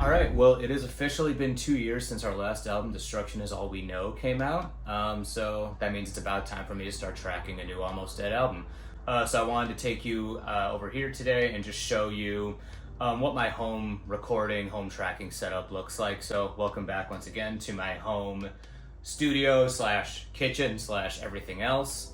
All right, well, it has officially been 2 years since our last album, Destruction Is All We Know, came out. So that means it's about time for me to start tracking a new Almost Dead album. So I wanted to take you over here today and just show you what my home recording, home tracking setup looks like. So welcome back once again to my home studio slash kitchen slash everything else.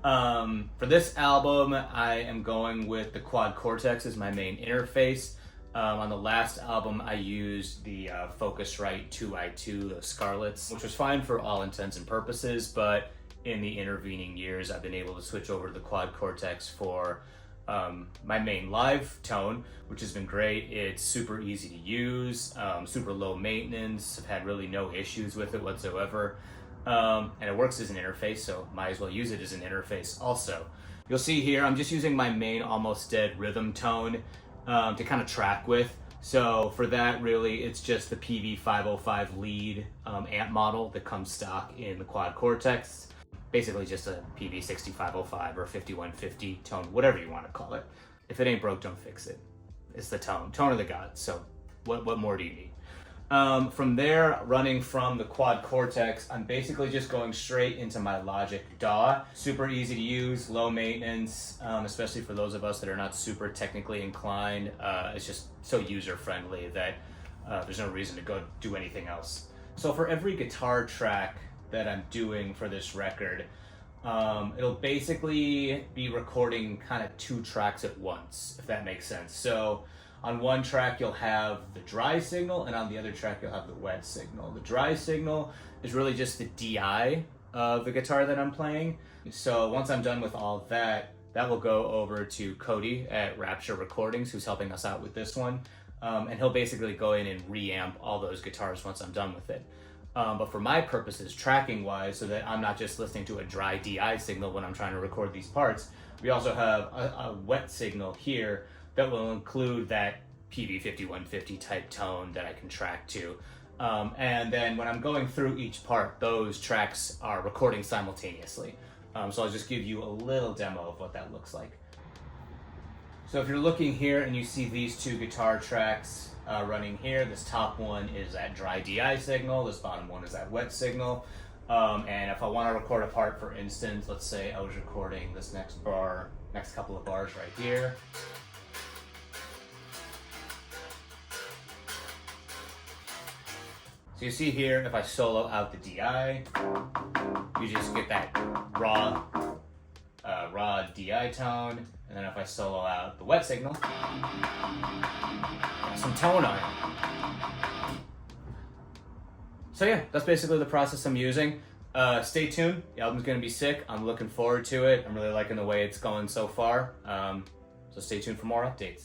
For this album, I am going with the Quad Cortex as my main interface. On the last album, I used the Focusrite 2i2, the Scarlets, which was fine for all intents and purposes, but in the intervening years, I've been able to switch over to the Quad Cortex for my main live tone, which has been great. It's super easy to use, super low maintenance. I've had really no issues with it whatsoever. And it works as an interface, so might as well use it as an interface also. You'll see here, I'm just using my main Almost Dead rhythm tone to kind of track with. So for that, really, it's just the PV505 lead amp model that comes stock in the Quad Cortex. Basically just a PV6505 or 5150 tone, whatever you want to call it. If it ain't broke, don't fix it. It's the tone of the gods. So what more do you need? From there, running from the Quad Cortex, I'm basically just going straight into my Logic DAW. Super easy to use, low maintenance, especially for those of us that are not super technically inclined. It's just so user-friendly that there's no reason to go do anything else. So for every guitar track that I'm doing for this record, it'll basically be recording kind of two tracks at once, if that makes sense. So on one track, you'll have the dry signal, and on the other track, you'll have the wet signal. The dry signal is really just the DI of the guitar that I'm playing. So once I'm done with all that, that will go over to Cody at Rapture Recordings, who's helping us out with this one. And he'll basically go in and reamp all those guitars once I'm done with it. But for my purposes, tracking-wise, so that I'm not just listening to a dry DI signal when I'm trying to record these parts, we also have a wet signal here that will include that PV5150 type tone that I can track to. And then when I'm going through each part, those tracks are recording simultaneously. So I'll just give you a little demo of what that looks like. So if you're looking here and you see these two guitar tracks running here, this top one is that dry DI signal, this bottom one is that wet signal. And if I want to record a part, for instance, let's say I was recording this next couple of bars right here. So you see here, if I solo out the DI, you just get that raw DI tone. And then if I solo out the wet signal, got some tone on it. So yeah, that's basically the process I'm using. Stay tuned, the album's gonna be sick. I'm looking forward to it. I'm really liking the way it's going so far. So stay tuned for more updates.